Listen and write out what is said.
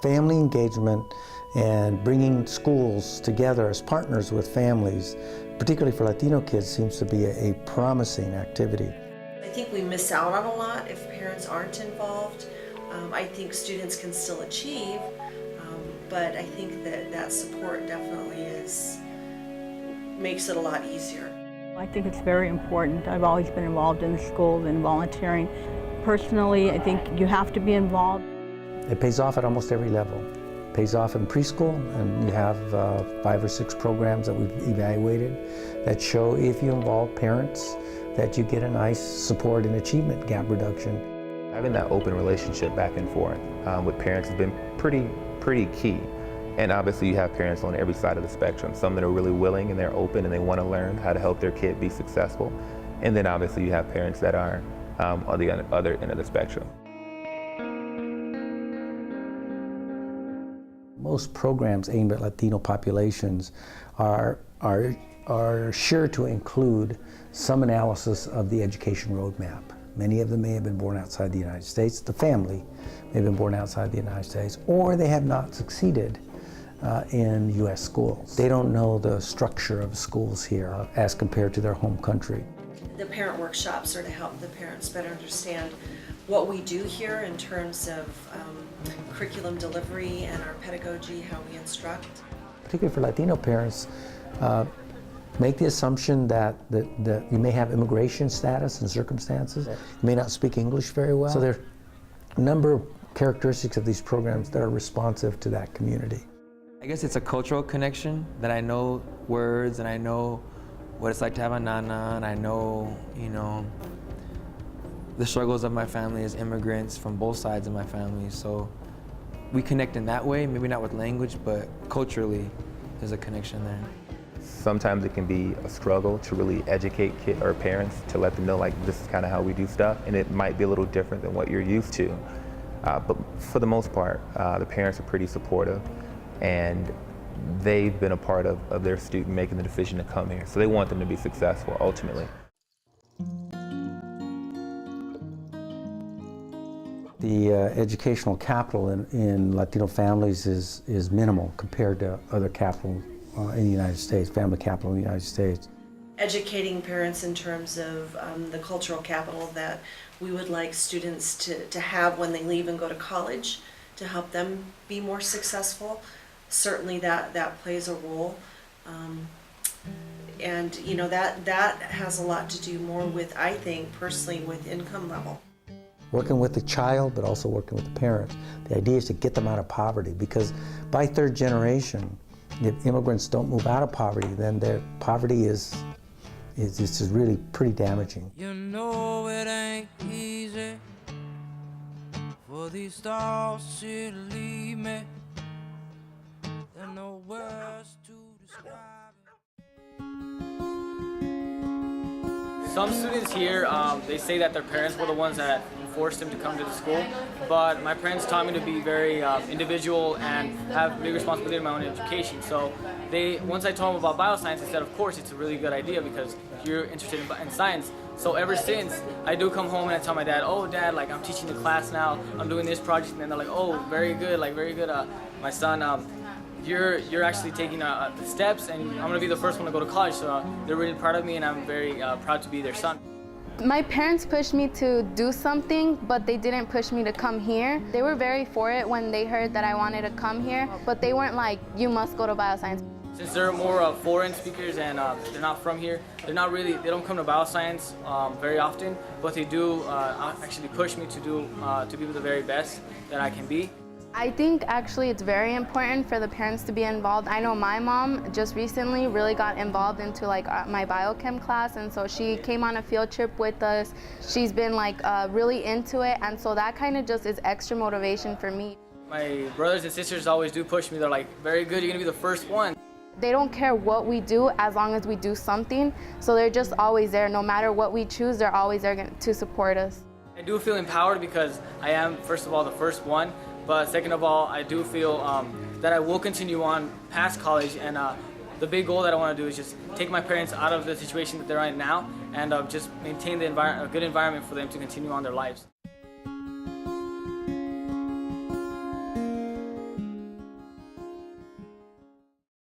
Family engagement and bringing schools together as partners with families, particularly for Latino kids, seems to be a promising activity. I think we miss out on a lot if parents aren't involved. I think students can still achieve, but I think that support definitely makes it a lot easier. I think it's very important. I've always been involved in the schools and volunteering. Personally, I think you have to be involved. It pays off at almost every level. It pays off in preschool, and you have 5 or 6 programs that we've evaluated that show if you involve parents that you get a nice support and achievement gap reduction. Having that open relationship back and forth with parents has been pretty key. And obviously you have parents on every side of the spectrum. Some that are really willing and they're open and they want to learn how to help their kid be successful. And then obviously you have parents that are on the other end of the spectrum. Most programs aimed at Latino populations are sure to include some analysis of the education roadmap. Many of them may have been born outside the United States. The family may have been born outside the United States, or they have not succeeded in U.S. schools. They don't know the structure of schools here as compared to their home country. The parent workshops are to help the parents better understand what we do here in terms of curriculum delivery and our pedagogy, how we instruct. Particularly for Latino parents, make the assumption that you may have immigration status and circumstances. You may not speak English very well. So there are a number of characteristics of these programs that are responsive to that community. I guess it's a cultural connection, that I know words and I know what it's like to have a nana, and I know, the struggles of my family as immigrants from both sides of my family. So we connect in that way, maybe not with language, but culturally there's a connection there. Sometimes it can be a struggle to really educate kids or parents to let them know, like, this is kind of how we do stuff, and it might be a little different than what you're used to. But for the most part, the parents are pretty supportive, and they've been a part of their student making the decision to come here. So they want them to be successful ultimately. The educational capital in Latino families is minimal compared to other capital in the United States, family capital in the United States. Educating parents in terms of the cultural capital that we would like students to have when they leave and go to college to help them be more successful. Certainly that plays a role. And that has a lot to do more with, I think, personally, with income level. Working with the child, but also working with the parents. The idea is to get them out of poverty, because by 3rd generation, if immigrants don't move out of poverty, then their poverty is really pretty damaging. You know it ain't easy for these stars to leave me. There are no words to describe it. Some students here, they say that their parents were the ones that forced them to come to the school, but my parents taught me to be very individual and have big responsibility in my own education. So once I told them about bioscience, they said, of course, it's a really good idea because you're interested in science. So ever since, I do come home and I tell my dad, oh, Dad, like, I'm teaching the class now, I'm doing this project, and they're like, oh, very good, my son, you're actually taking the steps, and I'm gonna be the first one to go to college. So they're really proud of me, and I'm very proud to be their son. My parents pushed me to do something, but they didn't push me to come here. They were very for it when they heard that I wanted to come here, but they weren't like, you must go to bioscience. Since they're more foreign speakers and they're not from here, they don't come to bioscience very often, but they do actually push me to be the very best that I can be. I think actually it's very important for the parents to be involved. I know my mom just recently really got involved into my biochem class, and so she came on a field trip with us. She's been really into it, and so that kind of just is extra motivation for me. My brothers and sisters always do push me. They're like, very good, you're gonna be the first one. They don't care what we do as long as we do something, so they're just always there. No matter what we choose, they're always there to support us. I do feel empowered because I am, first of all, the first one, but second of all, I do feel that I will continue on past college, and the big goal that I want to do is just take my parents out of the situation that they're in now and just maintain a good environment for them to continue on their lives.